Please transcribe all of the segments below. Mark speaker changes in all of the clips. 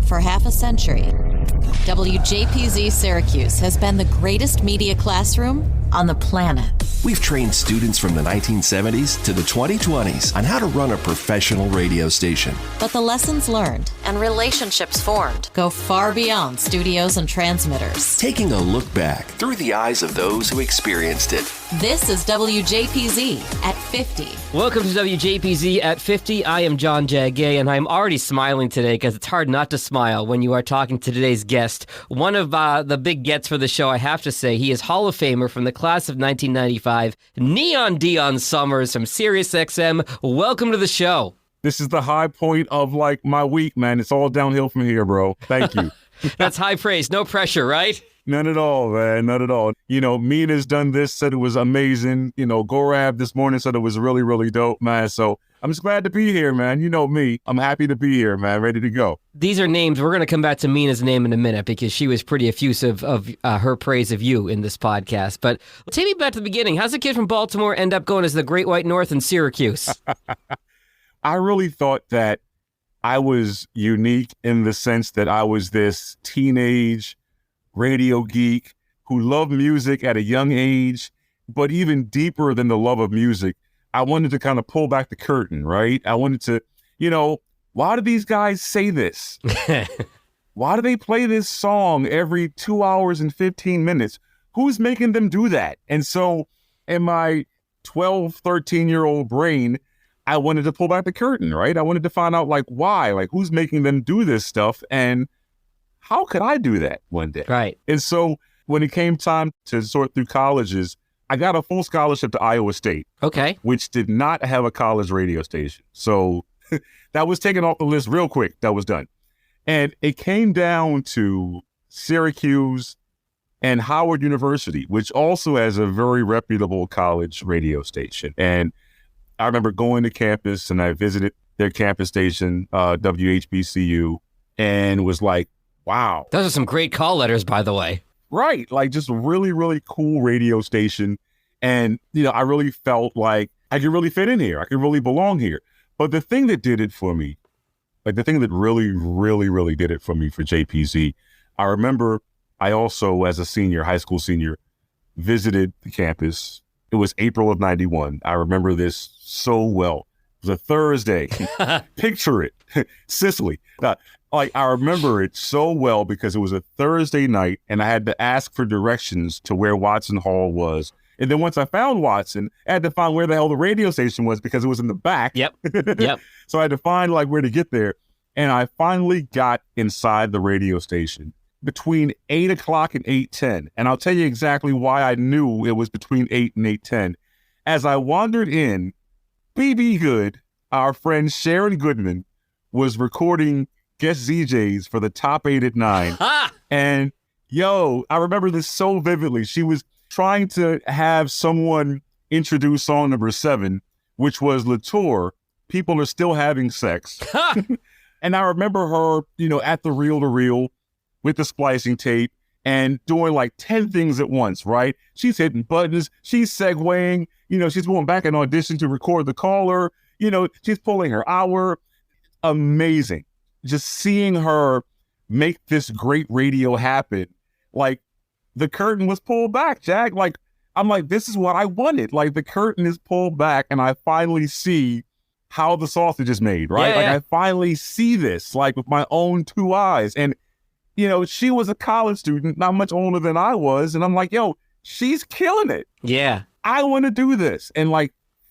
Speaker 1: For half a century, WJPZ Syracuse has been the greatest media classroom on the planet.
Speaker 2: We've trained students from the 1970s to the 2020s on how to run a professional radio station.
Speaker 1: But the lessons learned and relationships formed go far beyond studios and transmitters.
Speaker 2: Taking a look back through the eyes of those who experienced it.
Speaker 1: This is WJPZ at 50.
Speaker 3: Welcome to WJPZ at 50. I am John Jagay, and I'm already smiling today because it's hard not to smile when you are talking to today's guest. One of the big gets for the show, I have to say. He is Hall of Famer from the class of 1995, Neon Dion Summers from SiriusXM. Welcome to the show.
Speaker 4: This is the high point of, my week, man. It's all downhill from here, bro. Thank you.
Speaker 3: That's high praise. No pressure, right?
Speaker 4: None at all, man. None at all. Mina's done this, said it was amazing. Gorab this morning said it was really, really dope, man. So I'm just glad to be here, man. You know me. I'm happy to be here, man. Ready to go.
Speaker 3: These are names. We're going to come back to Mina's name in a minute because she was pretty effusive of her praise of you in this podcast. But take me back to the beginning. How's a kid from Baltimore end up going as the Great White North in Syracuse?
Speaker 4: I really thought that I was unique in the sense that I was this teenage radio geek who loved music at a young age, but even deeper than the love of music, I wanted to kind of pull back the curtain, right? I wanted to, why do these guys say this? Why do they play this song every 2 hours and 15 minutes? Who's making them do that? And so in my 12, 13-year-old brain, I wanted to pull back the curtain, right? I wanted to find out why, who's making them do this stuff, and how could I do that one day?
Speaker 3: Right.
Speaker 4: And so when it came time to sort through colleges, I got a full scholarship to Iowa State.
Speaker 3: Okay.
Speaker 4: Which did not have a college radio station. So that was taken off the list real quick. That was done. And it came down to Syracuse and Howard University, which also has a very reputable college radio station. And I remember going to campus and I visited their campus station, WHBCU, and was like, wow.
Speaker 3: Those are some great call letters, by the way.
Speaker 4: Right. Just a really, really cool radio station. And, I really felt like I could really fit in here. I could really belong here. But the thing that did it for me, the thing that really, really, really did it for me for JPZ, I remember I also, as a senior, high school senior, visited the campus. It was April of 91. I remember this so well. It was a Thursday. Picture it. Sicily. I remember it so well because it was a Thursday night and I had to ask for directions to where Watson Hall was. And then once I found Watson, I had to find where the hell the radio station was because it was in the back.
Speaker 3: Yep.
Speaker 4: So I had to find where to get there. And I finally got inside the radio station between 8 o'clock and 8:10. And I'll tell you exactly why I knew it was between 8 and 8:10. As I wandered in, BB Good, our friend Sharon Goodman, was recording guest ZJs for the top 8 at 9. And I remember this so vividly. She was trying to have someone introduce song number 7, which was Latour, People Are Still Having Sex. And I remember her, at the reel-to-reel with the splicing tape and doing 10 things at once, right? She's hitting buttons, she's segueing, she's going back and audition to record the caller, she's pulling her hour. Amazing. Just seeing her make this great radio happen, the curtain was pulled back, Jack. I'm this is what I wanted. The curtain is pulled back and I finally see how the sausage is made, right?
Speaker 3: Yeah.
Speaker 4: I finally see this, with my own 2 eyes. And, she was a college student, not much older than I was. And I'm she's killing it.
Speaker 3: Yeah.
Speaker 4: I want to do this. And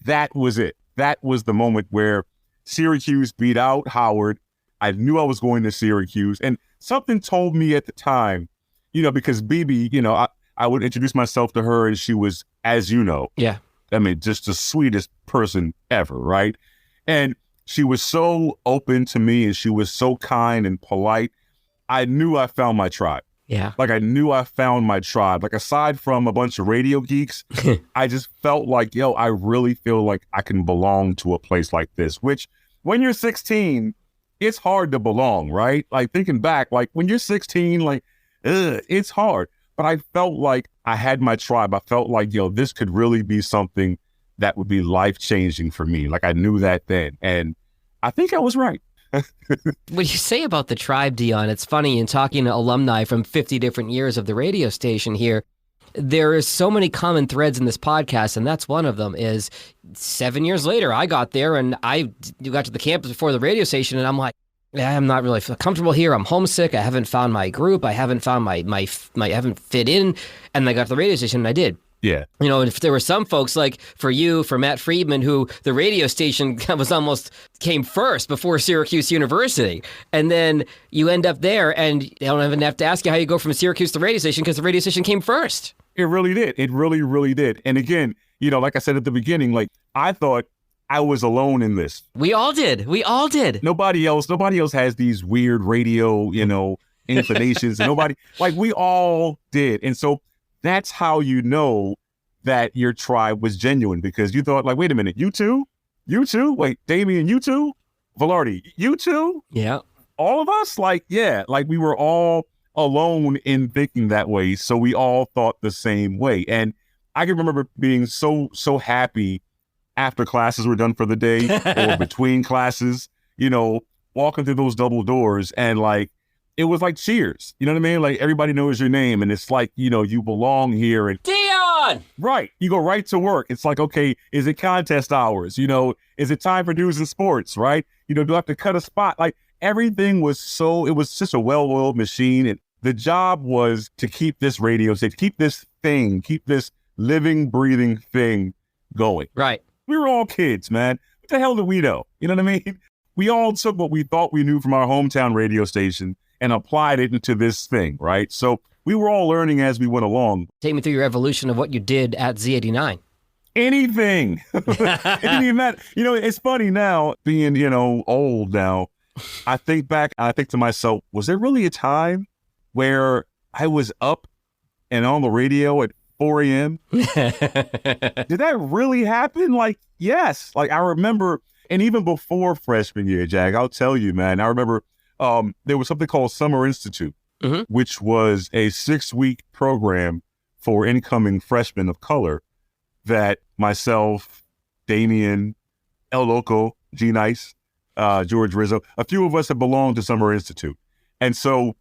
Speaker 4: that was it. That was the moment where Syracuse beat out Howard. I knew I was going to Syracuse. And something told me at the time, because BB, I would introduce myself to her and she was, as you know,
Speaker 3: yeah,
Speaker 4: just the sweetest person ever, right? And she was so open to me and she was so kind and polite. I knew I found my tribe.
Speaker 3: Yeah.
Speaker 4: I knew I found my tribe. Aside from a bunch of radio geeks, I just felt I really feel like I can belong to a place like this, which when you're 16, it's hard to belong, right? Thinking back, when you're 16, it's hard. But I felt like I had my tribe. I felt this could really be something that would be life-changing for me. I knew that then. And I think I was right.
Speaker 3: What you say about the tribe, Dion, it's funny, in talking to alumni from 50 different years of the radio station here, there is so many common threads in this podcast, and that's one of them is 7 years later, I got there and I got to the campus before the radio station, and I'm like, I'm not really comfortable here. I'm homesick. I haven't found my group. I haven't found my I haven't fit in. And I got to the radio station and I did.
Speaker 4: Yeah.
Speaker 3: You know, if there were some folks like for you, for Matt Friedman, who the radio station was almost came first before Syracuse University. And then you end up there and they don't even have to ask you how you go from Syracuse to the radio station because the radio station came first.
Speaker 4: It really did. It really, really did. And again, you know, like I said at the beginning, like I thought I was alone in this.
Speaker 3: We all did. We all did.
Speaker 4: Nobody else has these weird radio, you know, inclinations. Like we all did. And so that's how you know that your tribe was genuine, because you thought like, wait a minute, you too? Wait, Damian, you too? Velarde, you too?
Speaker 3: Yeah.
Speaker 4: All of us? Like, yeah, like we were all alone in thinking that way. So we all thought the same way. And I can remember being so happy after classes were done for the day or between classes, you know, walking through those double doors and like, it was like cheers. You know what I mean? Like everybody knows your name and it's like, you know, you belong here. And
Speaker 3: Dion!
Speaker 4: Right. You go right to work. It's like, okay, is it contest hours? You know, is it time for news and sports? Right. You know, do I have to cut a spot? Like everything was it was just a well-oiled machine. And the job was to keep this radio station, keep this living, breathing thing going.
Speaker 3: Right.
Speaker 4: We were all kids, man. What the hell do we know? You know what I mean? We all took what we thought we knew from our hometown radio station and applied it into this thing, right? So we were all learning as we went along.
Speaker 3: Take me through your evolution of what you did at Z89.
Speaker 4: Anything. It didn't even matter. You know, it's funny now, being, you know, old now. I think back, I think to myself, was there really a time where I was up and on the radio at 4 a.m.? Did that really happen? Like, yes. Like, I remember, and even before freshman year, Jag, I'll tell you, man, I remember there was something called Summer Institute, which was a 6-week program for incoming freshmen of color that myself, Damian, El Loco, G Nice, George Rizzo, a few of us have belonged to Summer Institute. And so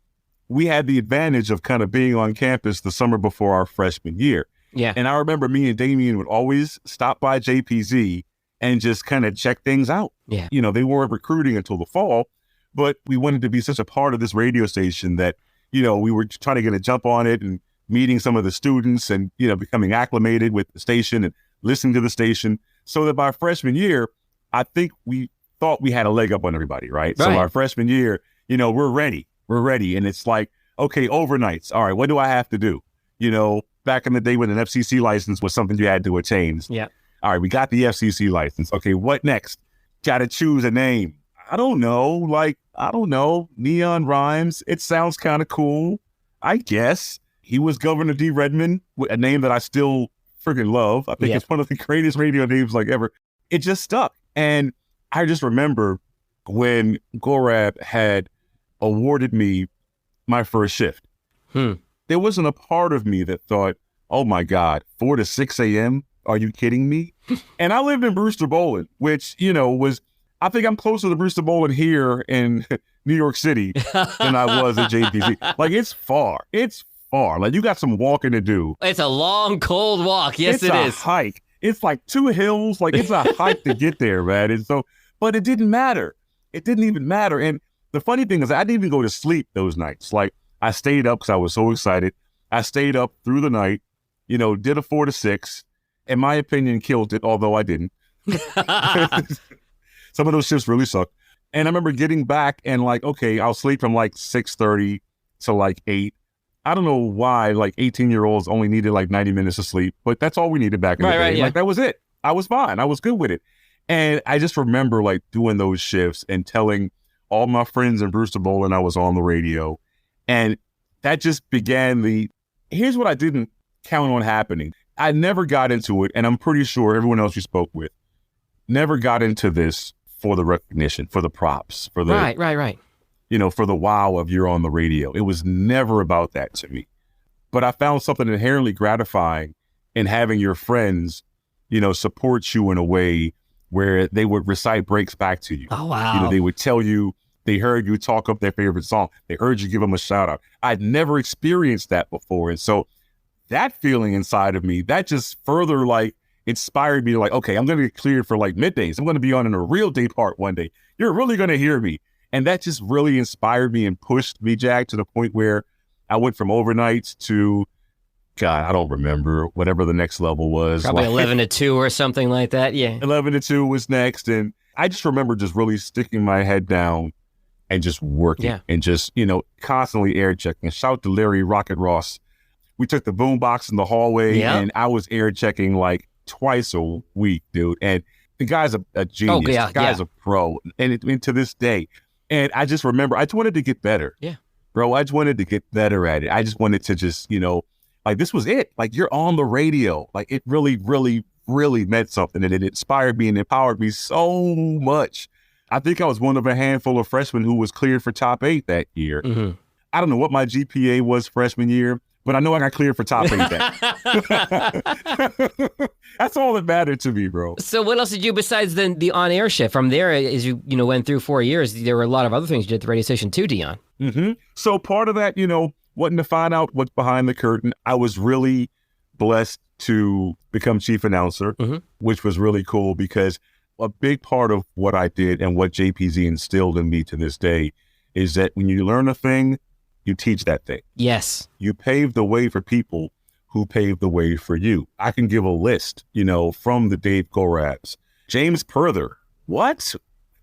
Speaker 4: we had the advantage of kind of being on campus the summer before our freshman year.
Speaker 3: Yeah.
Speaker 4: And I remember me and Damian would always stop by JPZ and just kind of check things out.
Speaker 3: Yeah.
Speaker 4: You know, they weren't recruiting until the fall, but we wanted to be such a part of this radio station that, you know, we were trying to get a jump on it and meeting some of the students and, you know, becoming acclimated with the station and listening to the station. So that by freshman year, I think we thought we had a leg up on everybody, right? So our freshman year, you know, we're ready. And it's like, okay, overnights. All right, what do I have to do? You know, back in the day when an FCC license was something you had to attain.
Speaker 3: Yeah.
Speaker 4: All right, we got the FCC license. Okay, what next? Got to choose a name. I don't know. Neon rhymes. It sounds kind of cool, I guess. He was Governor D. Redman, a name that I still freaking love. I think it's one of the greatest radio names like ever. It just stuck. And I just remember when Gorab had awarded me my first shift. There wasn't a part of me that thought, oh my God, 4 to 6 a.m.? Are you kidding me? And I lived in Brewster Boland, which, you know, I think I'm closer to Brewster Boland here in New York City than I was at JPZ. Like, it's far. Like, you got some walking to do.
Speaker 3: It's a long, cold walk. Yes, it is.
Speaker 4: It's a hike. It's like 2 hills. Like, it's a hike to get there, man. And so, but it didn't matter. It didn't even matter. And the funny thing is, I didn't even go to sleep those nights. Like, I stayed up because I was so excited. I stayed up through the night, you know, did a 4 to 6. In my opinion, killed it, although I didn't. Some of those shifts really sucked. And I remember getting back and like, okay, I'll sleep from like 6:30 to like 8. I don't know why like 18-year-olds only needed like 90 minutes of sleep, but that's all we needed back in the day.
Speaker 3: Right, yeah.
Speaker 4: Like that was it. I was fine. I was good with it. And I just remember like doing those shifts and telling all my friends in Brewster Boland I was on the radio. And that just began here's what I didn't count on happening. I never got into it, and I'm pretty sure everyone else you spoke with never got into this for the recognition, for the props, for the
Speaker 3: right.
Speaker 4: You know, for the wow of you're on the radio. It was never about that to me. But I found something inherently gratifying in having your friends, you know, support you in a way where they would recite breaks back to you.
Speaker 3: Oh, wow.
Speaker 4: You know, they would tell you, They heard you talk up their favorite song. They heard you give them a shout out. I'd never experienced that before. And so that feeling inside of me, that just further like inspired me to like, okay, I'm going to get cleared for like middays. I'm going to be on in a real day part one day. You're really going to hear me. And that just really inspired me and pushed me, Jack, to the point where I went from overnights to, God, I don't remember, whatever the next level was.
Speaker 3: Probably
Speaker 4: like,
Speaker 3: 11 to 2 or something like that. Yeah.
Speaker 4: 11 to 2 was next. And I just remember just really sticking my head down and just working and just, constantly air checking. Shout to Larry Rocket Ross. We took the boom box in the hallway and I was air checking like twice a week, dude. And the guy's a genius. The guy's a pro. And to this day. And I just remember, I just wanted to get better.
Speaker 3: Yeah.
Speaker 4: Bro, I just wanted to get better at it. I just wanted to just, like this was it. Like you're on the radio. Like it really, really, really meant something. And it inspired me and empowered me so much. I think I was one of a handful of freshmen who was cleared for top 8 that year. Mm-hmm. I don't know what my GPA was freshman year, but I know I got cleared for top 8 that. That's all that mattered to me, bro.
Speaker 3: So what else did you do besides the on-air shift? From there, as you went through 4 years, there were a lot of other things you did at the radio station too, Dion.
Speaker 4: Mm-hmm. So part of that, wanting to find out what's behind the curtain, I was really blessed to become chief announcer, which was really cool because a big part of what I did and what JPZ instilled in me to this day is that when you learn a thing, you teach that thing.
Speaker 3: Yes.
Speaker 4: You pave the way for people who paved the way for you. I can give a list, from the Dave Gorabs. James Purther. What?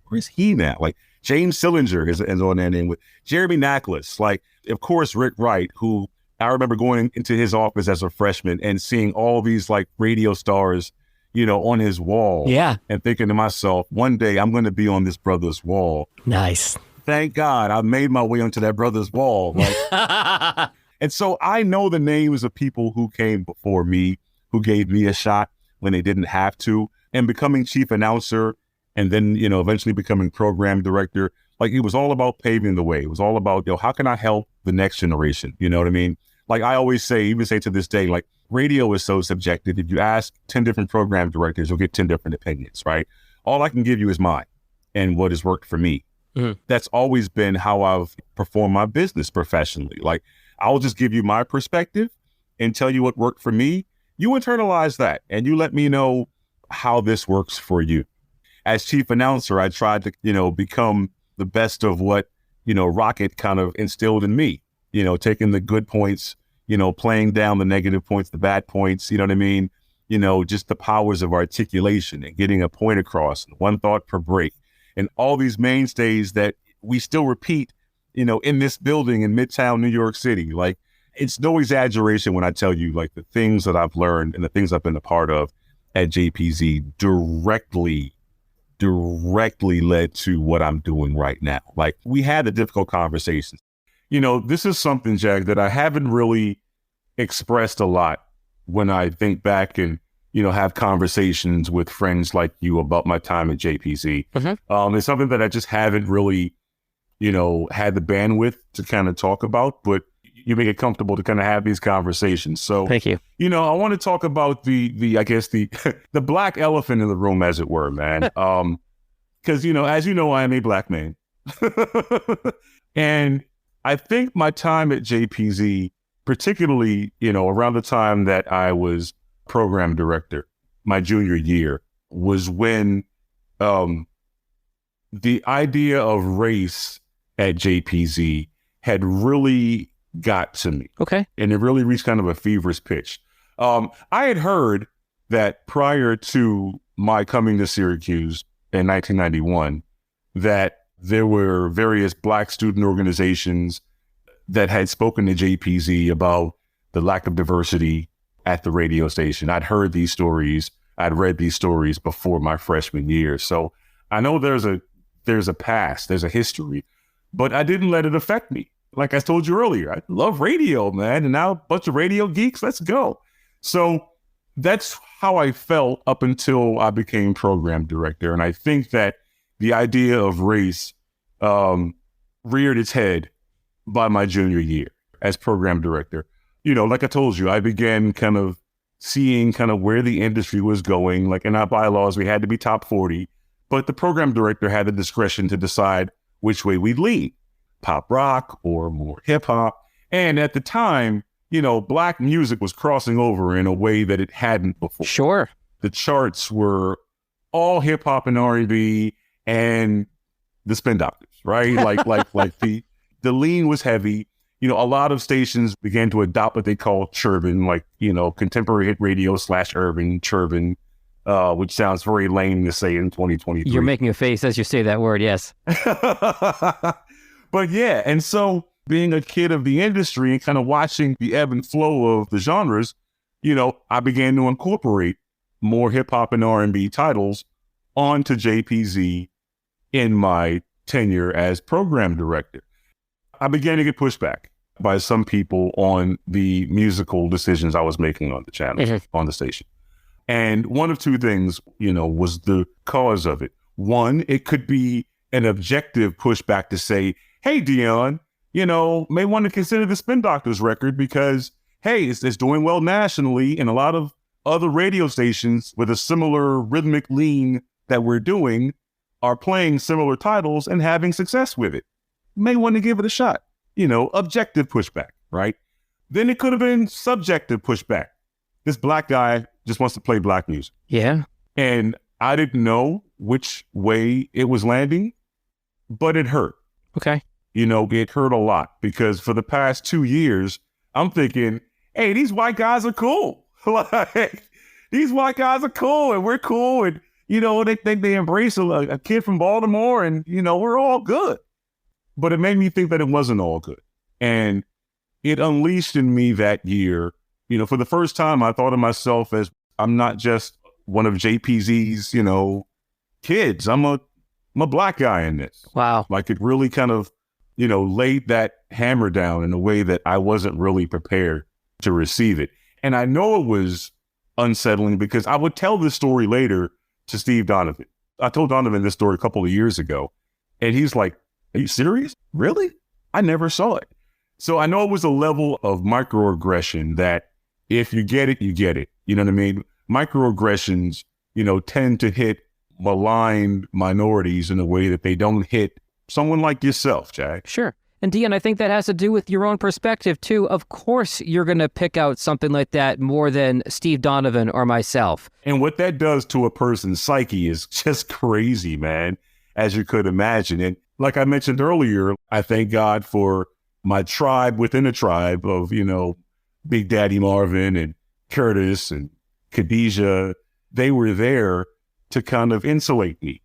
Speaker 4: Where's he now? Like James Sillinger is on that name with Jeremy Nacklis. Like, of course, Rick Wright, who I remember going into his office as a freshman and seeing all these like radio stars, on his wall. Yeah. And thinking to myself, one day I'm going to be on this brother's wall.
Speaker 3: Nice.
Speaker 4: Thank God I made my way onto that brother's wall. Like, and so I know the names of people who came before me, who gave me a shot when they didn't have to, and becoming chief announcer and then, eventually becoming program director. Like it was all about paving the way. It was all about, how can I help the next generation? You know what I mean? Like I always say, even say to this day, like radio is so subjective. If you ask 10 different program directors, you'll get 10 different opinions, right? All I can give you is mine and what has worked for me. Mm-hmm. That's always been how I've performed my business professionally. Like I'll just give you my perspective and tell you what worked for me. You internalize that and you let me know how this works for you. As chief announcer, I tried to, become the best of what, Rocket kind of instilled in me, taking the good points, playing down the negative points, the bad points, you know what I mean? Just the powers of articulation and getting a point across, one thought per break, and all these mainstays that we still repeat, in this building in Midtown, New York City. Like, it's no exaggeration when I tell you, like, the things that I've learned and the things I've been a part of at JPZ directly led to what I'm doing right now. Like, we had the difficult conversations. This is something, Jack, that I haven't really expressed a lot when I think back and, have conversations with friends like you about my time at JPZ. Mm-hmm. It's something that I just haven't really, had the bandwidth to kind of talk about, but you make it comfortable to kind of have these conversations. So
Speaker 3: thank you.
Speaker 4: I want to talk about the I guess the black elephant in the room, as it were, man. Because, as you know, I am a black man. And I think my time at JPZ, particularly, around the time that I was program director, my junior year, was when the idea of race at JPZ had really got to me.
Speaker 3: Okay.
Speaker 4: And it really reached kind of a feverish pitch. I had heard that prior to my coming to Syracuse in 1991, that there were various black student organizations that had spoken to JPZ about the lack of diversity at the radio station. I'd heard these stories. I'd read these stories before my freshman year. So I know there's a past, there's a history, but I didn't let it affect me. Like I told you earlier, I love radio, man. And now a bunch of radio geeks, let's go. So that's how I felt up until I became program director. And I think that the idea of race reared its head by my junior year as program director. Like I told you, I began kind of seeing kind of where the industry was going. Like in our bylaws, we had to be top 40, but the program director had the discretion to decide which way we'd lean, pop rock or more hip hop. And at the time, Black music was crossing over in a way that it hadn't before.
Speaker 3: Sure.
Speaker 4: The charts were all hip hop and R&B and the Spin Doctors, right? like the lean was heavy. A lot of stations began to adopt what they call churban, contemporary hit radio / urban churban, which sounds very lame to say in 2023.
Speaker 3: You're making a face as you say that word, yes.
Speaker 4: But yeah, and so being a kid of the industry and kind of watching the ebb and flow of the genres, I began to incorporate more hip hop and R&B titles onto JPZ in my tenure as program director. I began to get pushback by some people on the musical decisions I was making on the channel, on the station. And one of two things, was the cause of it. One, it could be an objective pushback to say, hey, Dion, may want to consider the Spin Doctors record because, hey, it's doing well nationally, and a lot of other radio stations with a similar rhythmic lean that we're doing are playing similar titles and having success with it. May want to give it a shot. Objective pushback, right? Then it could have been subjective pushback. This Black guy just wants to play Black music.
Speaker 3: Yeah.
Speaker 4: And I didn't know which way it was landing, but it hurt.
Speaker 3: Okay.
Speaker 4: It hurt a lot because for the past 2 years, I'm thinking, hey, these white guys are cool. These white guys are cool and we're cool. And, they embrace a kid from Baltimore and, we're all good. But it made me think that it wasn't all good. And it unleashed in me that year, for the first time, I thought of myself as I'm not just one of JPZ's, kids. I'm a Black guy in this.
Speaker 3: Wow.
Speaker 4: Like it really kind of, laid that hammer down in a way that I wasn't really prepared to receive it. And I know it was unsettling because I would tell this story later to Steve Donovan. I told Donovan this story a couple of years ago, and he's like, are you serious? Really? I never saw it. So I know it was a level of microaggression that if you get it, you get it. You know what I mean? Microaggressions, tend to hit maligned minorities in a way that they don't hit someone like yourself, Jack.
Speaker 3: Sure. And Dion, I think that has to do with your own perspective too. Of course, you're going to pick out something like that more than Steve Donovan or myself.
Speaker 4: And what that does to a person's psyche is just crazy, man, as you could imagine. And like I mentioned earlier, I thank God for my tribe within a tribe of, Big Daddy Marvin and Curtis and Khadijah. They were there to kind of insulate me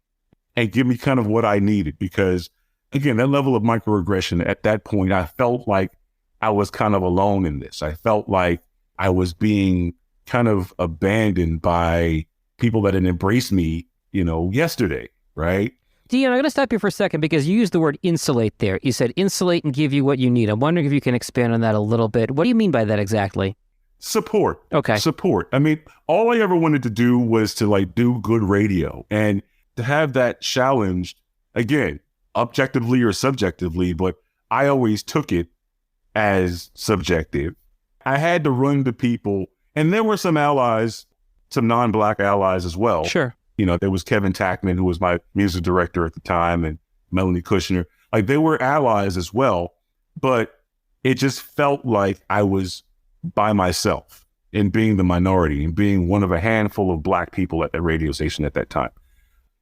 Speaker 4: and give me kind of what I needed. Because again, that level of microaggression at that point, I felt like I was kind of alone in this. I felt like I was being kind of abandoned by people that had embraced me, yesterday, right?
Speaker 3: Dion, I'm going to stop you for a second because you used the word insulate there. You said insulate and give you what you need. I'm wondering if you can expand on that a little bit. What do you mean by that exactly?
Speaker 4: Support.
Speaker 3: Okay.
Speaker 4: Support. I mean, all I ever wanted to do was to do good radio, and to have that challenged, again, objectively or subjectively, but I always took it as subjective. I had to run to people, and there were some allies, some non-Black allies as well.
Speaker 3: Sure.
Speaker 4: There was Kevin Tackman, who was my music director at the time, and Melanie Kushner. They were allies as well, but it just felt like I was by myself in being the minority and being one of a handful of Black people at the radio station at that time.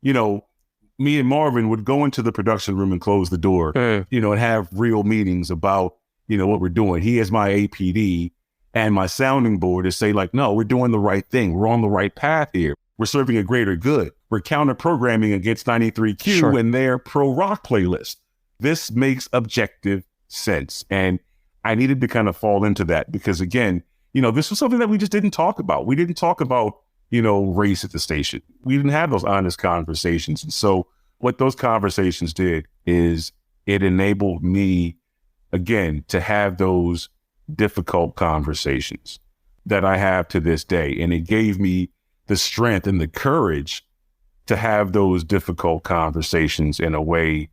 Speaker 4: Me and Marvin would go into the production room and close the door, and have real meetings about, what we're doing. He is my APD and my sounding board to say no, we're doing the right thing. We're on the right path here. We're serving a greater good. We're counter-programming against 93Q and their pro-rock playlist. This makes objective sense. And I needed to kind of fall into that because, again, this was something that we just didn't talk about. We didn't talk about, race at the station. We didn't have those honest conversations. And so what those conversations did is it enabled me, again, to have those difficult conversations that I have to this day. And it gave me the strength and the courage to have those difficult conversations in a way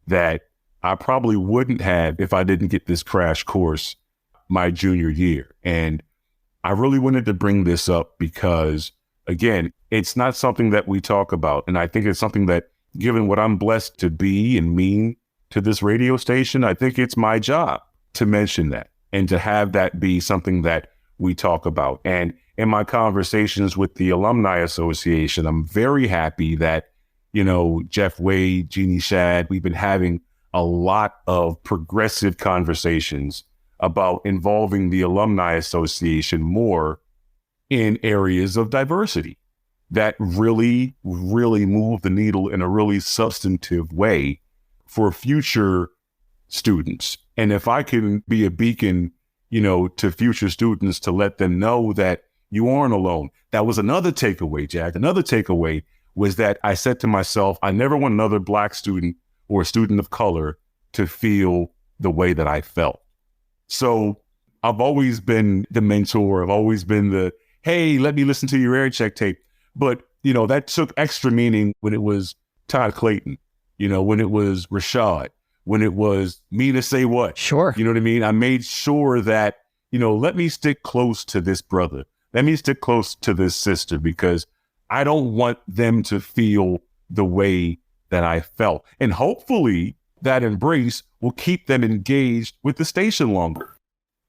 Speaker 4: that I probably wouldn't have if I didn't get this crash course my junior year. And I really wanted to bring this up because, again, it's not something that we talk about. And I think it's something that, given what I'm blessed to be and mean to this radio station, I think it's my job to mention that and to have that be something that we talk about. And in my conversations with the Alumni Association, I'm very happy that, Jeff Wade, Jeannie Shad, we've been having a lot of progressive conversations about involving the Alumni Association more in areas of diversity that really, really move the needle in a really substantive way for future students. And if I can be a beacon, to future students to let them know that you aren't alone. That was another takeaway, Jack. Another takeaway was that I said to myself, I never want another Black student or a student of color to feel the way that I felt. So I've always been the mentor. I've always been the, hey, let me listen to your air check tape. But, that took extra meaning when it was Todd Clayton, when it was Rashad, when it was me to say what.
Speaker 3: Sure.
Speaker 4: You know what I mean? I made sure that, let me stick close to this brother. Let me stick close to this sister because I don't want them to feel the way that I felt. And hopefully that embrace will keep them engaged with the station longer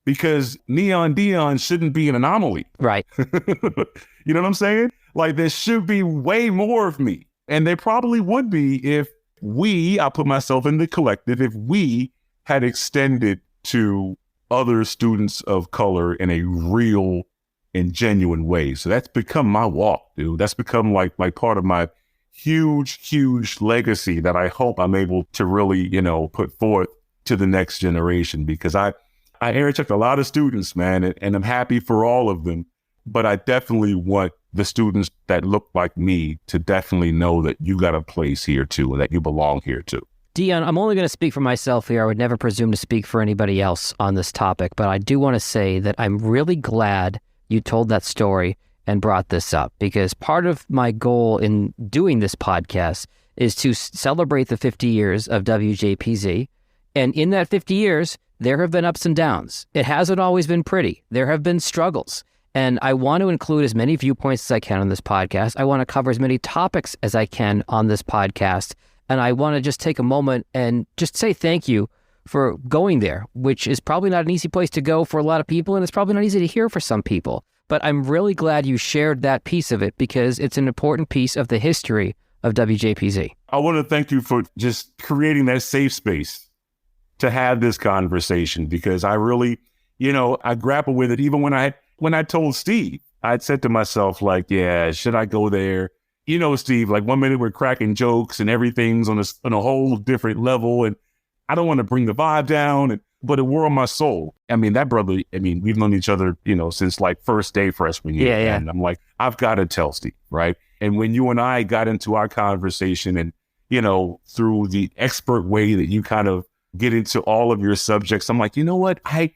Speaker 4: because Neon Dion shouldn't be an anomaly.
Speaker 3: Right.
Speaker 4: You know what I'm saying? Like there should be way more of me. And there probably would be if I put myself in the collective, if we had extended to other students of color in a real and genuine way. So that's become my walk, dude. That's become like part of my huge legacy that I hope I'm able to really, put forth to the next generation because I air checked a lot of students, man, and I'm happy for all of them. But I definitely want the students that look like me to definitely know that you got a place here too and that you belong here too.
Speaker 3: Dion, I'm only going to speak for myself here. I would never presume to speak for anybody else on this topic, but I do want to say that I'm really glad you told that story and brought this up because part of my goal in doing this podcast is to celebrate the 50 years of WJPZ. And in that 50 years, there have been ups and downs. It hasn't always been pretty. There have been struggles. And I want to include as many viewpoints as I can on this podcast. I want to cover as many topics as I can on this podcast. And I want to just take a moment and just say thank you for going there, which is probably not an easy place to go for a lot of people. And it's probably not easy to hear for some people. But I'm really glad you shared that piece of it because it's an important piece of the history of WJPZ.
Speaker 4: I want to thank you for just creating that safe space to have this conversation because I really, I grapple with it. Even when I told Steve, I'd said to myself, like, yeah, should I go there? Steve, like 1 minute we're cracking jokes and everything's on a whole different level. And I don't want to bring the vibe down, but it wore on my soul. I mean, that brother, we've known each other, since like first day freshman year.
Speaker 3: Yeah.
Speaker 4: And I'm like, I've got to tell Steve, right? And when you and I got into our conversation and, through the expert way that you kind of get into all of your subjects, I'm like, you know what? I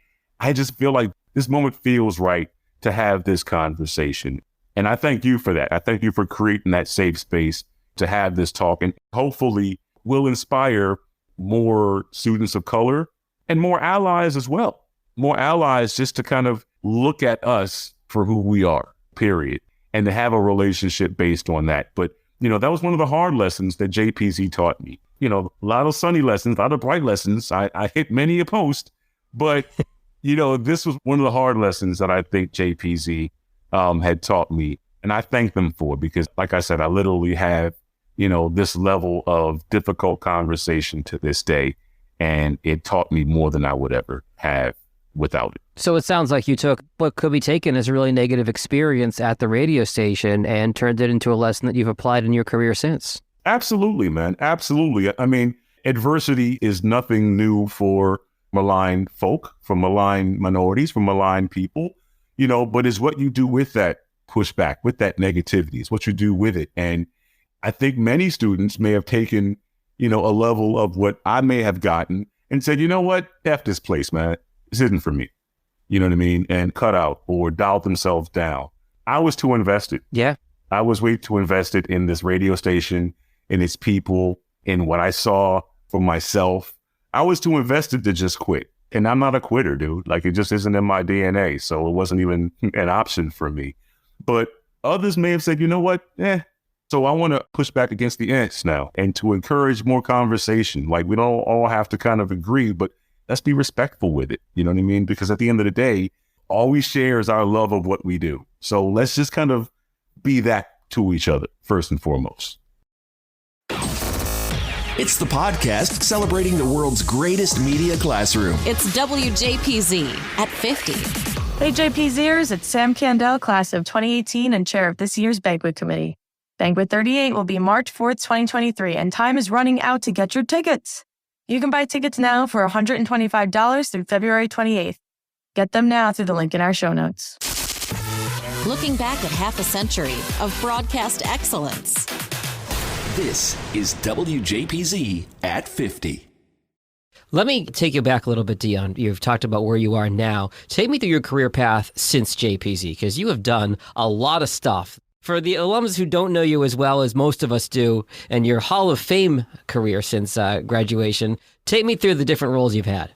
Speaker 4: just feel like this moment feels right to have this conversation. And I thank you for that. I thank you for creating that safe space to have this talk and hopefully will inspire more students of color and more allies as well. More allies just to kind of look at us for who we are, period. And to have a relationship based on that. But, that was one of the hard lessons that JPZ taught me. A lot of sunny lessons, a lot of bright lessons. I hit many a post, but, this was one of the hard lessons that I think JPZ had taught me. And I thank them for it because, like I said, I literally have, this level of difficult conversation to this day. And it taught me more than I would ever have without it.
Speaker 3: So it sounds like you took what could be taken as a really negative experience at the radio station and turned it into a lesson that you've applied in your career since.
Speaker 4: Absolutely, man. Absolutely. I mean, adversity is nothing new for maligned folk, for maligned minorities, for maligned people, but it's what you do with that pushback, with that negativity. It's what you do with it. And I think many students may have taken, a level of what I may have gotten and said, you know what, F this place, man. This isn't for me. You know what I mean? And cut out or dial themselves down. I was too invested.
Speaker 3: Yeah.
Speaker 4: I was way too invested in this radio station, in its people, in what I saw for myself. I was too invested to just quit. And I'm not a quitter, dude. Like, it just isn't in my DNA. So it wasn't even an option for me. But others may have said, you know what? So I want to push back against the ants now and to encourage more conversation. Like, we don't all have to kind of agree, but let's be respectful with it. You know what I mean? Because at the end of the day, all we share is our love of what we do. So let's just kind of be that to each other, first and foremost.
Speaker 2: It's the podcast celebrating the world's greatest media classroom.
Speaker 1: It's WJPZ at 50.
Speaker 5: Hey JPZers, it's Sam Candell, class of 2018 and chair of this year's banquet committee. Banquet 38 will be March 4th, 2023, and time is running out to get your tickets. You can buy tickets now for $125 through February 28th. Get them now through the link in our show notes.
Speaker 1: Looking back at half a century of broadcast excellence.
Speaker 2: This is WJPZ at 50.
Speaker 3: Let me take you back a little bit, Dion. You've talked about where you are now. Take me through your career path since JPZ, because you have done a lot of stuff. For the alums who don't know you as well as most of us do, and your Hall of Fame career since graduation, take me through the different roles you've had.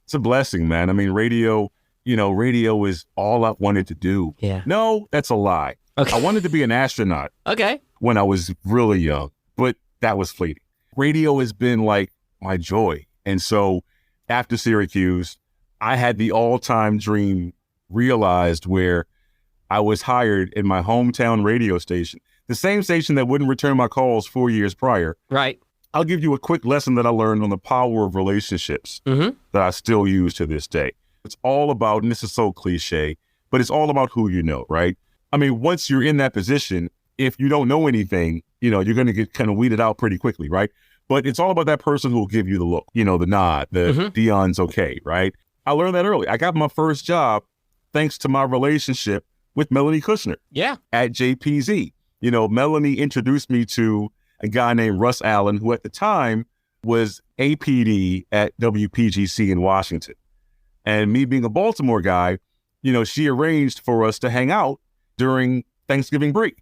Speaker 4: It's a blessing, man. I mean, radio is all I wanted to do.
Speaker 3: Yeah.
Speaker 4: No, that's a lie.
Speaker 3: Okay.
Speaker 4: I wanted to be an astronaut
Speaker 3: Okay.
Speaker 4: when I was really young, but that was fleeting. Radio has been like my joy. And so after Syracuse, I had the all-time dream realized where I was hired in my hometown radio station, the same station that wouldn't return my calls 4 years prior.
Speaker 3: Right.
Speaker 4: I'll give you a quick lesson that I learned on the power of relationships that I still use to this day. It's all about, and this is so cliche, but it's all about who you know, right? I mean, once you're in that position, if you don't know anything, you're going to get kind of weeded out pretty quickly, right? But it's all about that person who will give you the look, the nod, the Dion's okay, right? I learned that early. I got my first job thanks to my relationship with Melanie Kushner at JPZ. Melanie introduced me to a guy named Russ Allen, who at the time was APD at WPGC in Washington. And me being a Baltimore guy, she arranged for us to hang out during Thanksgiving break.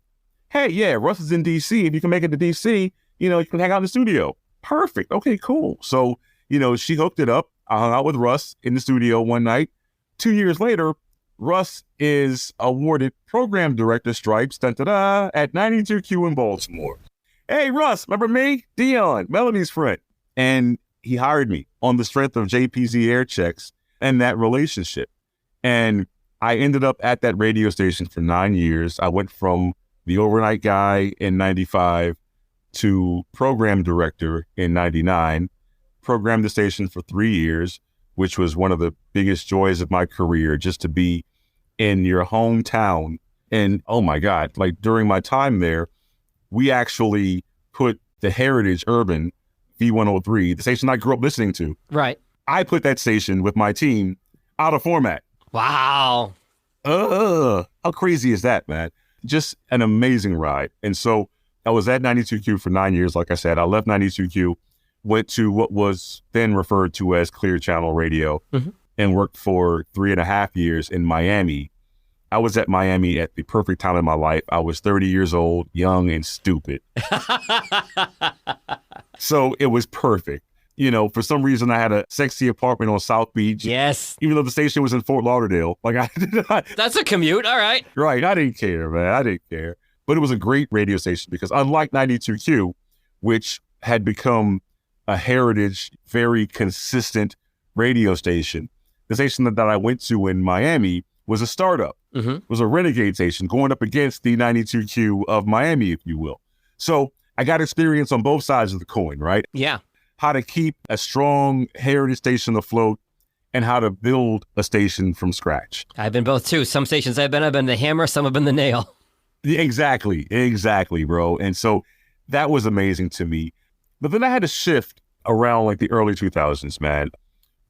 Speaker 4: Hey, yeah, Russ is in DC. If you can make it to DC, you can hang out in the studio. Perfect. Okay, cool. So, she hooked it up. I hung out with Russ in the studio one night. 2 years later, Russ is awarded program director stripes at 92Q in Baltimore. Hey, Russ, remember me? Dion, Melanie's friend. And he hired me on the strength of JPZ air checks and that relationship. And I ended up at that radio station for 9 years. I went from the overnight guy in 95 to program director in 99, programmed the station for 3 years, which was one of the biggest joys of my career, just to be in your hometown. And oh my God, like during my time there, we actually put the Heritage Urban V103, the station I grew up listening to.
Speaker 3: Right.
Speaker 4: I put that station with my team out of format.
Speaker 3: Wow.
Speaker 4: How crazy is that, man? Just an amazing ride. And so I was at 92Q for 9 years. Like I said, I left 92Q, went to what was then referred to as Clear Channel Radio, and worked for 3.5 years in Miami. I was at Miami at the perfect time in my life. I was 30 years old, young and stupid. So it was perfect. For some reason I had a sexy apartment on South Beach.
Speaker 3: Yes.
Speaker 4: Even though the station was in Fort Lauderdale.
Speaker 3: That's a commute. All right.
Speaker 4: Right. I didn't care, man. I didn't care. But it was a great radio station because unlike 92Q, which had become a heritage, very consistent radio station, the station that I went to in Miami was a startup. It was a renegade station going up against the 92Q of Miami, if you will. So I got experience on both sides of the coin, right?
Speaker 3: Yeah.
Speaker 4: How to keep a strong heritage station afloat and how to build a station from scratch.
Speaker 3: I've been both too. Some stations I've been the hammer, some have been the nail.
Speaker 4: Exactly, bro. And so that was amazing to me. But then I had to shift around like the early 2000s, man.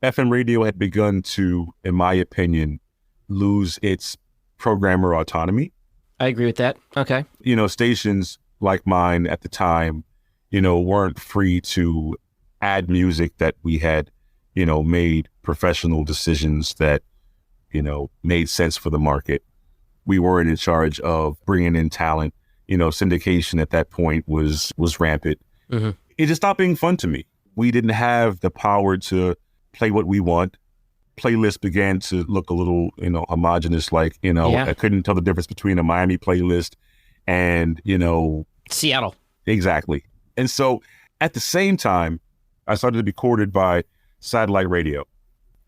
Speaker 4: FM radio had begun to, in my opinion, lose its programmer autonomy.
Speaker 3: I agree with that. Okay.
Speaker 4: Stations like mine at the time, weren't free to add music that we had, made professional decisions that, made sense for the market. We weren't in charge of bringing in talent. Syndication at that point was rampant. It just stopped being fun to me. We didn't have the power to play what we want. Playlists began to look a little, homogenous. I couldn't tell the difference between a Miami playlist and,
Speaker 3: Seattle.
Speaker 4: Exactly. And so at the same time, I started to be courted by satellite radio,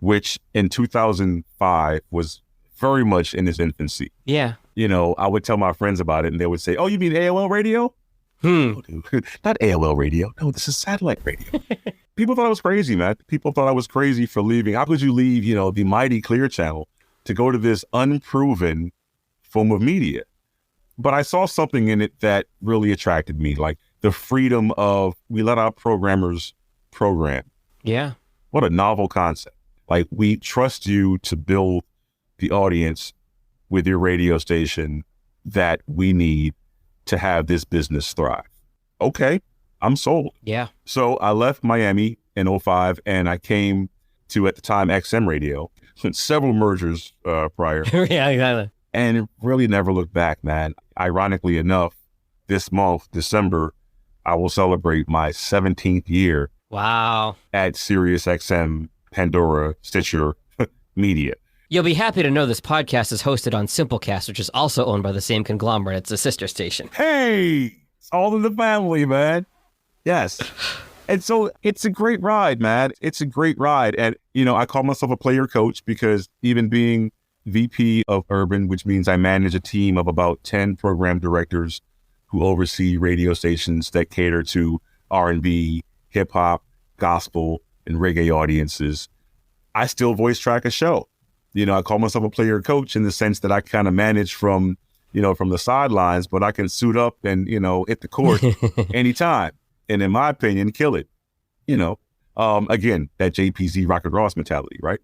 Speaker 4: which in 2005 was very much in its infancy.
Speaker 3: Yeah.
Speaker 4: I would tell my friends about it and they would say, "Oh, you mean AOL radio?"
Speaker 3: Hmm.
Speaker 4: No, dude, not AOL radio. No, this is satellite radio. People thought I was crazy, man. People thought I was crazy for leaving. How could you leave, the mighty Clear Channel to go to this unproven form of media? But I saw something in it that really attracted me, like the freedom of, we let our programmers program.
Speaker 3: Yeah.
Speaker 4: What a novel concept. Like, we trust you to build the audience with your radio station that we need to have this business thrive. Okay, I'm sold.
Speaker 3: Yeah.
Speaker 4: So I left Miami in 2005 and I came to, at the time, XM Radio, several mergers prior.
Speaker 3: Yeah, exactly.
Speaker 4: And really never looked back, man. Ironically enough, this month, December, I will celebrate my 17th year.
Speaker 3: Wow.
Speaker 4: At SiriusXM, Pandora, Stitcher, Media.
Speaker 3: You'll be happy to know this podcast is hosted on Simplecast, which is also owned by the same conglomerate. It's a sister station.
Speaker 4: Hey, it's all in the family, man. Yes. And so it's a great ride, man. It's a great ride. And, I call myself a player coach because even being VP of Urban, which means I manage a team of about 10 program directors who oversee radio stations that cater to R&B, hip hop, gospel, and reggae audiences. I still voice track a show. I call myself a player coach in the sense that I kind of manage from the sidelines, but I can suit up and, hit the court anytime. And in my opinion, kill it. Again, that JPZ Rocket Ross mentality, right?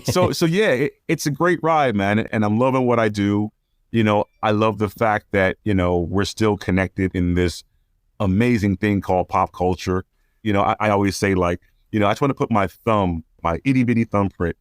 Speaker 4: So yeah, it's a great ride, man. And I'm loving what I do. I love the fact that, we're still connected in this amazing thing called pop culture. I always say, like, I just want to put my itty bitty thumbprint,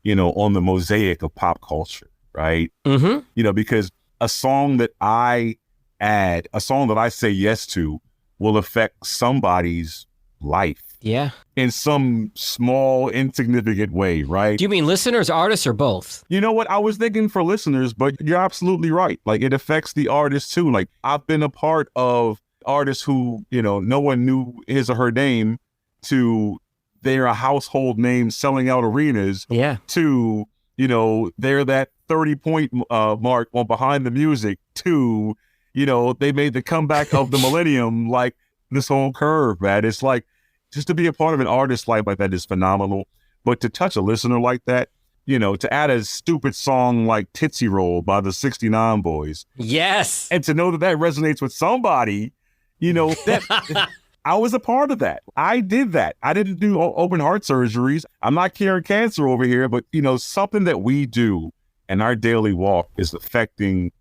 Speaker 4: on the mosaic of pop culture, right?
Speaker 3: Mm-hmm.
Speaker 4: Because a song that I add, a song that I say yes to will affect somebody's life.
Speaker 3: Yeah.
Speaker 4: In some small, insignificant way, right?
Speaker 3: Do you mean listeners, artists, or both?
Speaker 4: You know what? I was thinking for listeners, but you're absolutely right. Like, it affects the artist too. Like, I've been a part of artists who, no one knew his or her name, to they're a household name selling out arenas.
Speaker 3: Yeah.
Speaker 4: To, they're that 30-point mark on Behind the Music, to, they made the comeback of the millennium, like this whole curve, man. It's like, just to be a part of an artist's life like that is phenomenal. But to touch a listener like that, to add a stupid song like Tootsie Roll by the 69 Boys.
Speaker 3: Yes.
Speaker 4: And to know that resonates with somebody, that I was a part of that. I did that. I didn't do open heart surgeries. I'm not curing cancer over here, but, something that we do in our daily walk is affecting,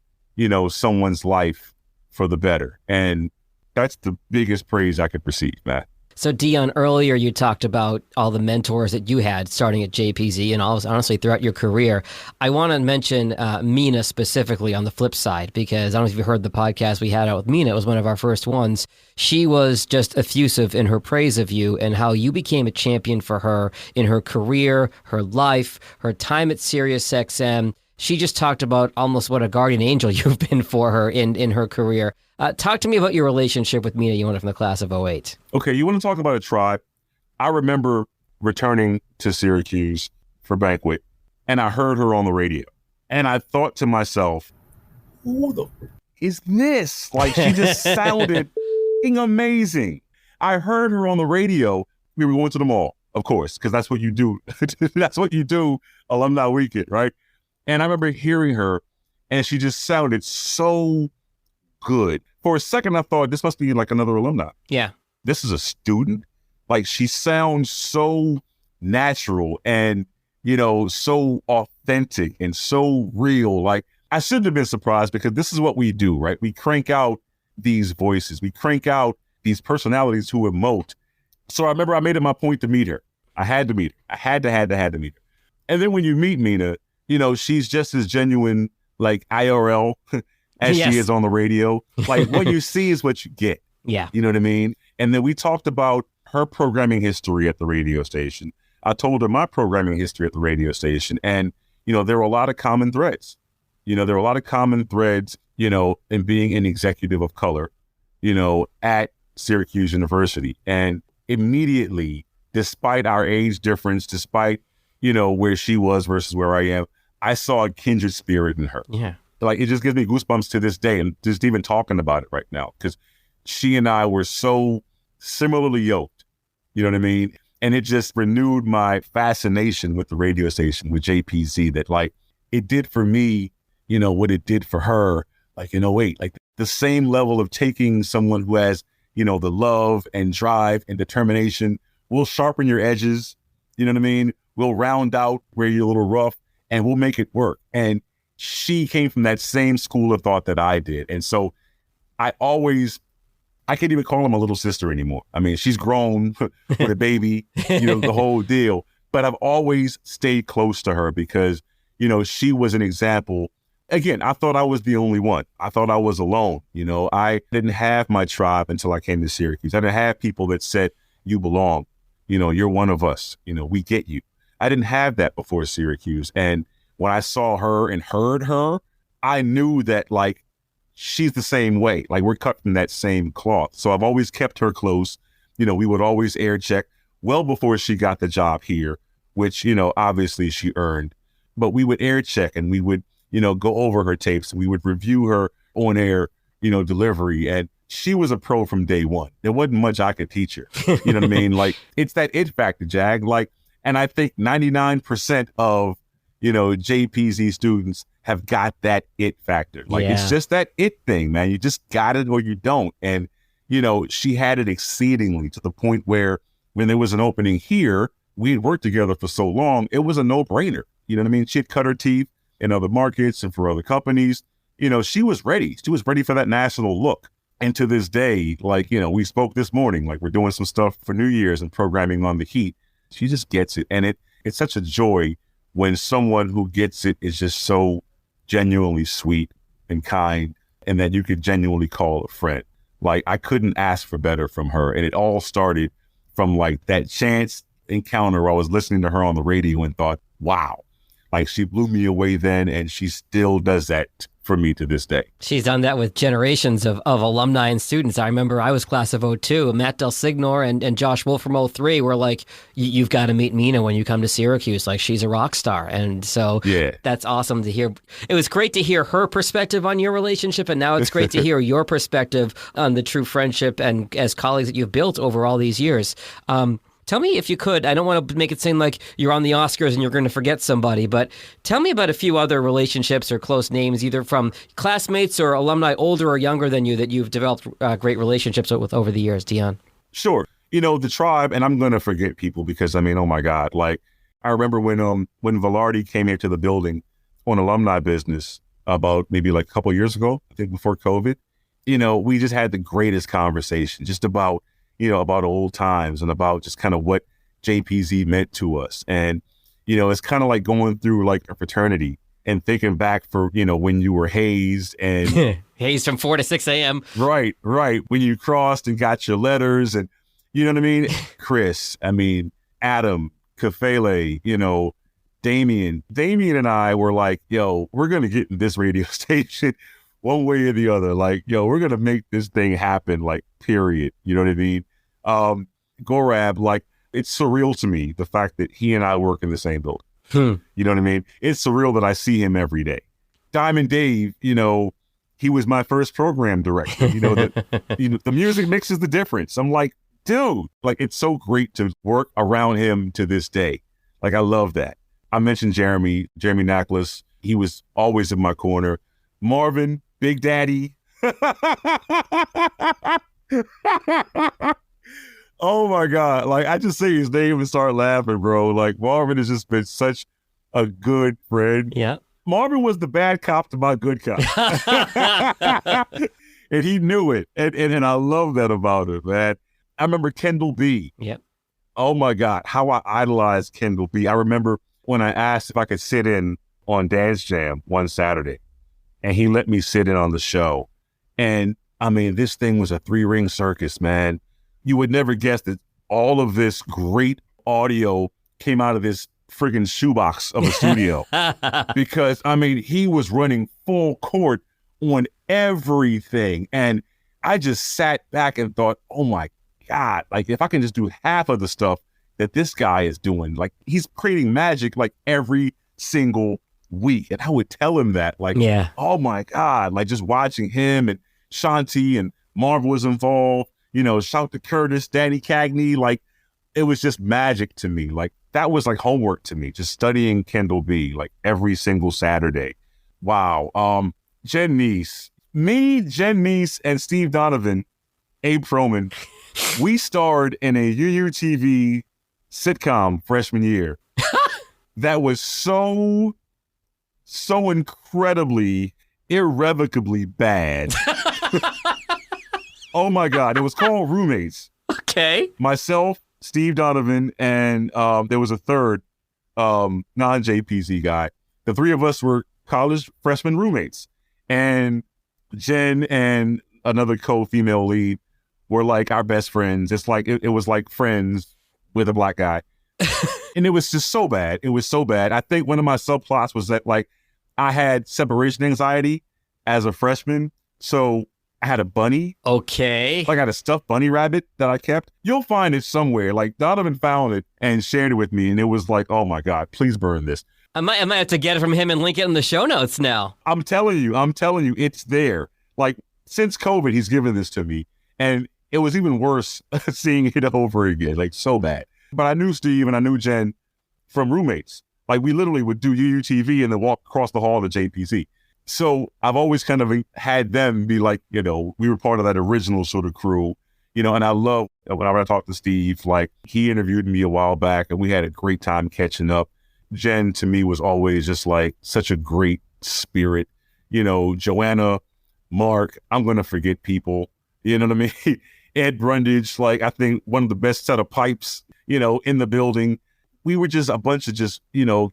Speaker 4: someone's life for the better. And that's the biggest praise I could receive, man.
Speaker 3: So, Dion, earlier you talked about all the mentors that you had starting at JPZ and honestly throughout your career. I want to mention Mina specifically on the flip side, because I don't know if you heard the podcast we had out with Mina. It was one of our first ones. She was just effusive in her praise of you and how you became a champion for her in her career, her life, her time at SiriusXM. She just talked about almost what a guardian angel you've been for her in her career. Talk to me about your relationship with Mina Yona from the class of 2008.
Speaker 4: Okay, you want to talk about a tribe? I remember returning to Syracuse for banquet, and I heard her on the radio. And I thought to myself, who the is this? Like, she just sounded amazing. I heard her on the radio. We were going to the mall, of course, because that's what you do. That's what you do alumni weekend, right? And I remember hearing her, and she just sounded so good. For a second, I thought this must be like another alumni.
Speaker 3: Yeah.
Speaker 4: This is a student. Like, she sounds so natural and, so authentic and so real. Like, I shouldn't have been surprised, because this is what we do, right? We crank out these voices. We crank out these personalities who emote. So I remember I made it my point to meet her. I had to meet her. I had to meet her. And then when you meet Mina, she's just as genuine, like IRL, as
Speaker 3: Yes.
Speaker 4: she is on the radio. Like, what you see is what you get.
Speaker 3: Yeah.
Speaker 4: You know what I mean? And then we talked about her programming history at the radio station. I told her my programming history at the radio station. And, there were a lot of common threads. There were a lot of common threads, in being an executive of color, at Syracuse University. And immediately, despite our age difference, despite, where she was versus where I am, I saw a kindred spirit in her.
Speaker 3: Yeah.
Speaker 4: Like, it just gives me goosebumps to this day, and just even talking about it right now, because she and I were so similarly yoked, you know what I mean? And it just renewed my fascination with the radio station, with JPZ, that like, it did for me, what it did for her, like in '08, like the same level of taking someone who has, the love and drive and determination. We'll sharpen your edges, you know what I mean? We'll round out where you're a little rough, and we'll make it work. And she came from that same school of thought that I did. And so I can't even call her my little sister anymore. I mean, she's grown with a baby, the whole deal. But I've always stayed close to her because, she was an example. Again, I thought I was the only one. I thought I was alone. I didn't have my tribe until I came to Syracuse. I didn't have people that said, you belong. You're one of us. We get you. I didn't have that before Syracuse. And when I saw her and heard her, I knew that, like, she's the same way. Like, we're cut from that same cloth. So I've always kept her close. We would always air check well before she got the job here, which, obviously she earned. But we would air check, and we would, go over her tapes. We would review her on air, delivery. And she was a pro from day one. There wasn't much I could teach her. You know what I mean? Like, it's that it factor, Jag. Like, and I think 99% of, JPZ students have got that it factor. Like, It's just that it thing, man. You just got it or you don't. And, she had it exceedingly, to the point where when there was an opening here, we had worked together for so long, it was a no-brainer. You know what I mean? She had cut her teeth in other markets and for other companies. She was ready. She was ready for that national look. And to this day, like, we spoke this morning, like, we're doing some stuff for New Year's and programming on the Heat. She just gets it. And it's such a joy when someone who gets it is just so genuinely sweet and kind, and that you could genuinely call a friend. Like, I couldn't ask for better from her. And it all started from, like, that chance encounter where I was listening to her on the radio and thought, wow, like, she blew me away then, and she still does that for me to this day.
Speaker 3: She's done that with generations of alumni and students. I remember I was class of '02. Matt Del Signor and Josh Wolf from '03 were like, you've got to meet Mina when you come to Syracuse. Like, she's a rock star. And so that's awesome to hear. It was great to hear her perspective on your relationship, and now it's great to hear your perspective on the true friendship and as colleagues that you've built over all these years. Tell me, if you could, I don't want to make it seem like you're on the Oscars and you're going to forget somebody, but tell me about a few other relationships or close names, either from classmates or alumni older or younger than you, that you've developed great relationships with over the years, Dion.
Speaker 4: Sure. The tribe, and I'm going to forget people because, I mean, oh my God, like, I remember when Velarde came here to the building on alumni business about maybe like a couple of years ago, I think before COVID, we just had the greatest conversation just about old times and about just kind of what JPZ meant to us. And, it's kind of like going through like a fraternity and thinking back for, when you were hazed and
Speaker 3: hazed from 4 to 6 a.m.
Speaker 4: Right. When you crossed and got your letters and, you know what I mean? Chris, Adam, Kafele, Damian. Damian and I were like, yo, we're going to get in this radio station one way or the other. Like, yo, we're going to make this thing happen, like, period. You know what I mean? Gorab, like, it's surreal to me, the fact that he and I work in the same building. You know what I mean? It's surreal that I see him every day. Diamond Dave, he was my first program director. The music mixes the difference. I'm like, dude, like, it's so great to work around him to this day. Like, I love that. I mentioned Jeremy Naklis. He was always in my corner. Marvin, Big Daddy. Oh my God. Like, I just say his name and start laughing, bro. Like, Marvin has just been such a good friend.
Speaker 3: Yeah.
Speaker 4: Marvin was the bad cop to my good cop. And he knew it. And I love that about him, man. I remember Kendall B.
Speaker 3: Yep.
Speaker 4: Oh my God. How I idolized Kendall B. I remember when I asked if I could sit in on Dance Jam one Saturday, and he let me sit in on the show. And I mean, this thing was a 3-ring circus, man. You would never guess that all of this great audio came out of this friggin' shoebox of a studio. Because, I mean, he was running full court on everything. And I just sat back and thought, oh my God, like if I can just do half of the stuff that this guy is doing, like he's creating magic like every single week. And I would tell him that, like, oh my God, like just watching him and Shanti and Marvel was involved, shout to Curtis, Danny Cagney, like it was just magic to me. Like that was like homework to me, just studying Kendall B like every single Saturday. Wow. Jen Neese, Jen Neese and Steve Donovan, Abe Froman, we starred in a UUTV sitcom freshman year. That was so incredibly, irrevocably bad. Oh my God. It was called Roommates.
Speaker 3: Okay.
Speaker 4: Myself, Steve Donovan, and there was a third non-JPZ guy. The three of us were college freshman roommates. And Jen and another co-female lead were like our best friends. It's like, it was like Friends with a black guy. And it was just so bad. It was so bad. I think one of my subplots was that like I had separation anxiety as a freshman. So I had a bunny.
Speaker 3: Okay.
Speaker 4: Like I had a stuffed bunny rabbit that I kept. You'll find it somewhere. Like Donovan found it and shared it with me. And it was like, oh my God, please burn this.
Speaker 3: I might have to get it from him and link it in the show notes now.
Speaker 4: I'm telling you, it's there. Like since COVID, he's given this to me. And it was even worse seeing it over again, like so bad. But I knew Steve and I knew Jen from roommates. Like we literally would do UUTV and then walk across the hall to JPZ. So I've always kind of had them be like, we were part of that original sort of crew, and I love whenever I talk to Steve, like he interviewed me a while back and we had a great time catching up. Jen to me was always just like such a great spirit, Joanna, Mark, I'm going to forget people, you know what I mean? Ed Brundage, like I think one of the best set of pipes, in the building. We were just a bunch of just,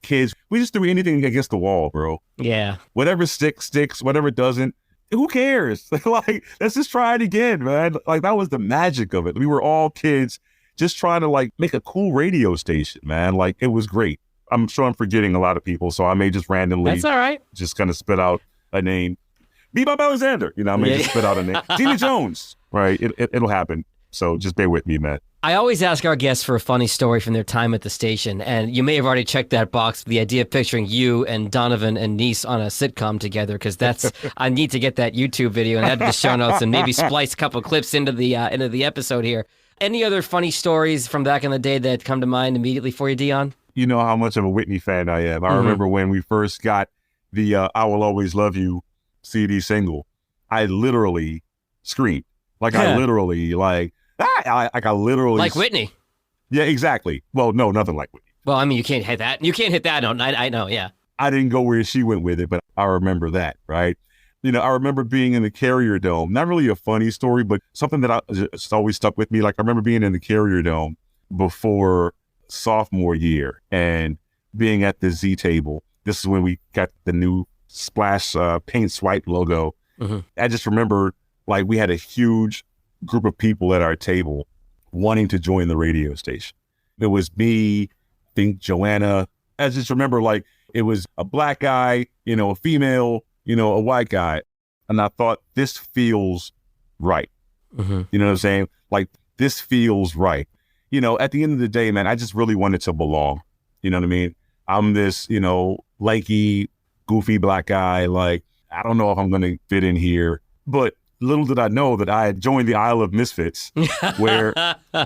Speaker 4: kids. We just threw anything against the wall, bro.
Speaker 3: Yeah.
Speaker 4: Whatever sticks, whatever doesn't. Who cares? Like, let's just try it again, man. Like, that was the magic of it. We were all kids just trying to, like, make a cool radio station, man. Like, it was great. I'm sure I'm forgetting a lot of people, so I may just randomly.
Speaker 3: That's all right.
Speaker 4: Just kind of spit out a name. Bebop Alexander. I may just spit out a name. Tina Jones. Right. It'll happen. So just bear with me, man.
Speaker 3: I always ask our guests for a funny story from their time at the station, and you may have already checked that box with the idea of picturing you and Donovan and Neese on a sitcom together, because I need to get that YouTube video and add to the show notes and maybe splice a couple clips into the episode here. Any other funny stories from back in the day that come to mind immediately for you, Dion?
Speaker 4: You know how much of a Whitney fan I am. I remember when we first got the I Will Always Love You CD single, I literally screamed. Like I literally like
Speaker 3: Whitney.
Speaker 4: Yeah, exactly. Well, no, nothing like Whitney.
Speaker 3: Well, I mean, you can't hit that. You can't hit that note. I know, yeah.
Speaker 4: I didn't go where she went with it, but I remember that, right? I remember being in the Carrier Dome. Not really a funny story, but something that just always stuck with me. Like I remember being in the Carrier Dome before sophomore year and being at the Z table. This is when we got the new Splash paint swipe logo. Mm-hmm. I just remember like we had a huge group of people at our table wanting to join the radio station. It was me, I think Joanna. I just remember like it was a black guy, a female, a white guy. And I thought, this feels right. Mm-hmm. You know what I'm saying? Like, this feels right. At the end of the day, man, I just really wanted to belong. You know what I mean? I'm this, lanky, goofy black guy. Like, I don't know if I'm going to fit in here. But little did I know that I had joined the Isle of Misfits, where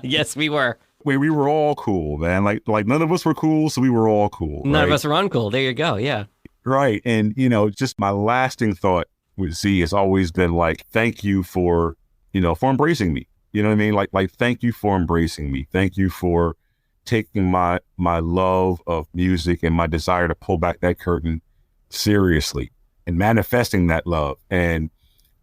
Speaker 3: yes, we were.
Speaker 4: Where we were all cool, man. Like none of us were cool, so we were all cool.
Speaker 3: None of us were uncool. There you go. Yeah.
Speaker 4: Right. And just my lasting thought with Z has always been like, thank you for embracing me. You know what I mean? Like thank you for embracing me. Thank you for taking my love of music and my desire to pull back that curtain seriously and manifesting that love and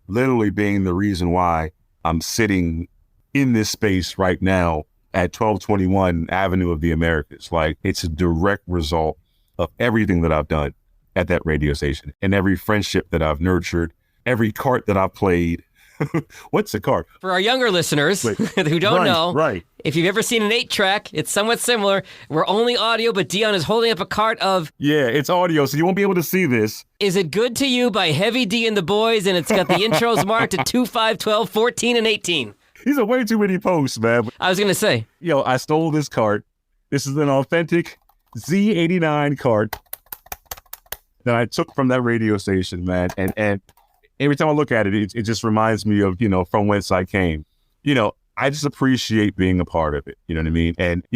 Speaker 4: literally being the reason why I'm sitting in this space right now at 1221 Avenue of the Americas. Like, it's a direct result of everything that I've done at that radio station and every friendship that I've nurtured, every cart that I've played, What's a cart?
Speaker 3: For our younger listeners who don't know,
Speaker 4: right.
Speaker 3: If you've ever seen an 8-track, it's somewhat similar. We're only audio, but Dion is holding up a cart of...
Speaker 4: Yeah, it's audio, so you won't be able to see this.
Speaker 3: Is It Good to You by Heavy D and the Boys, and it's got the intros marked at 2, 5, 12, 14, and 18.
Speaker 4: These are way too many posts, man.
Speaker 3: I was going to say.
Speaker 4: Yo, I stole this cart. This is an authentic Z89 cart that I took from that radio station, man. And every time I look at it, it just reminds me of, from whence I came. I just appreciate being a part of it. You know what I mean? And,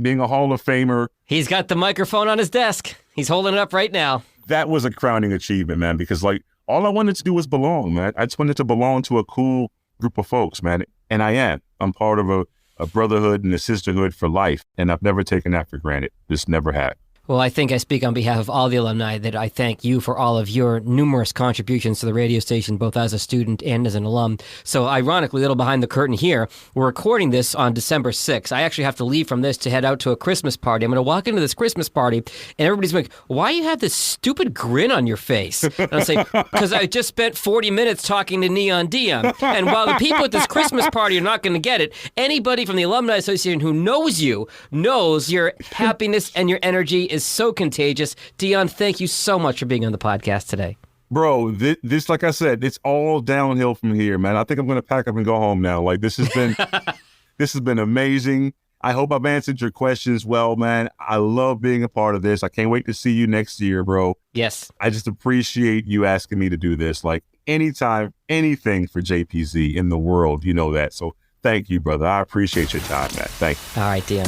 Speaker 4: being a Hall of Famer.
Speaker 3: He's got the microphone on his desk. He's holding it up right now. That
Speaker 4: was a crowning achievement, man, because all I wanted to do was belong, man. I just wanted to belong to a cool group of folks, man. And I am. I'm part of a brotherhood and a sisterhood for life. And I've never taken that for granted. Just never have.
Speaker 3: Well, I think I speak on behalf of all the alumni that I thank you for all of your numerous contributions to the radio station, both as a student and as an alum. So ironically, a little behind the curtain here, we're recording this on December 6th. I actually have to leave from this to head out to a Christmas party. I'm going to walk into this Christmas party and everybody's like, why do you have this stupid grin on your face? And I say, because I just spent 40 minutes talking to Neon Dion. And while the people at this Christmas party are not going to get it, anybody from the Alumni Association who knows you knows your happiness and your energy is so contagious. Dion, thank you so much for being on the podcast today.
Speaker 4: Bro, this like I said, it's all downhill from here, man. I think I'm going to pack up and go home now. This has been amazing. I hope I've answered your questions well, man. I love being a part of this. I can't wait to see you next year, bro.
Speaker 3: Yes.
Speaker 4: I just appreciate you asking me to do this. Anytime, anything for JPZ in the world, you know that. So thank you, brother. I appreciate your time, man. Thank you.
Speaker 3: All right, Dion.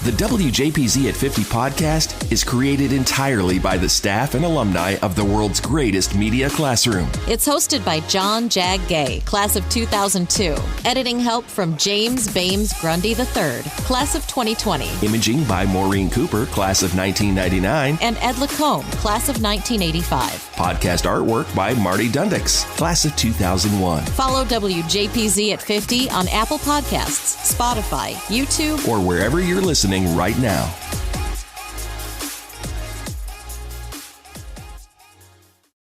Speaker 2: The WJPZ at 50 podcast is created entirely by the staff and alumni of the world's greatest media classroom.
Speaker 1: It's hosted by John Jag Gay, class of 2002. Editing help from James Bames Grundy III, class of 2020.
Speaker 2: Imaging by Maureen Cooper, class of 1999.
Speaker 1: And Ed Lacombe, class of 1985.
Speaker 2: Podcast artwork by Marty Dundix, class of 2001.
Speaker 1: Follow WJPZ at 50 on Apple Podcasts, Spotify, YouTube,
Speaker 2: or wherever you're listening right now.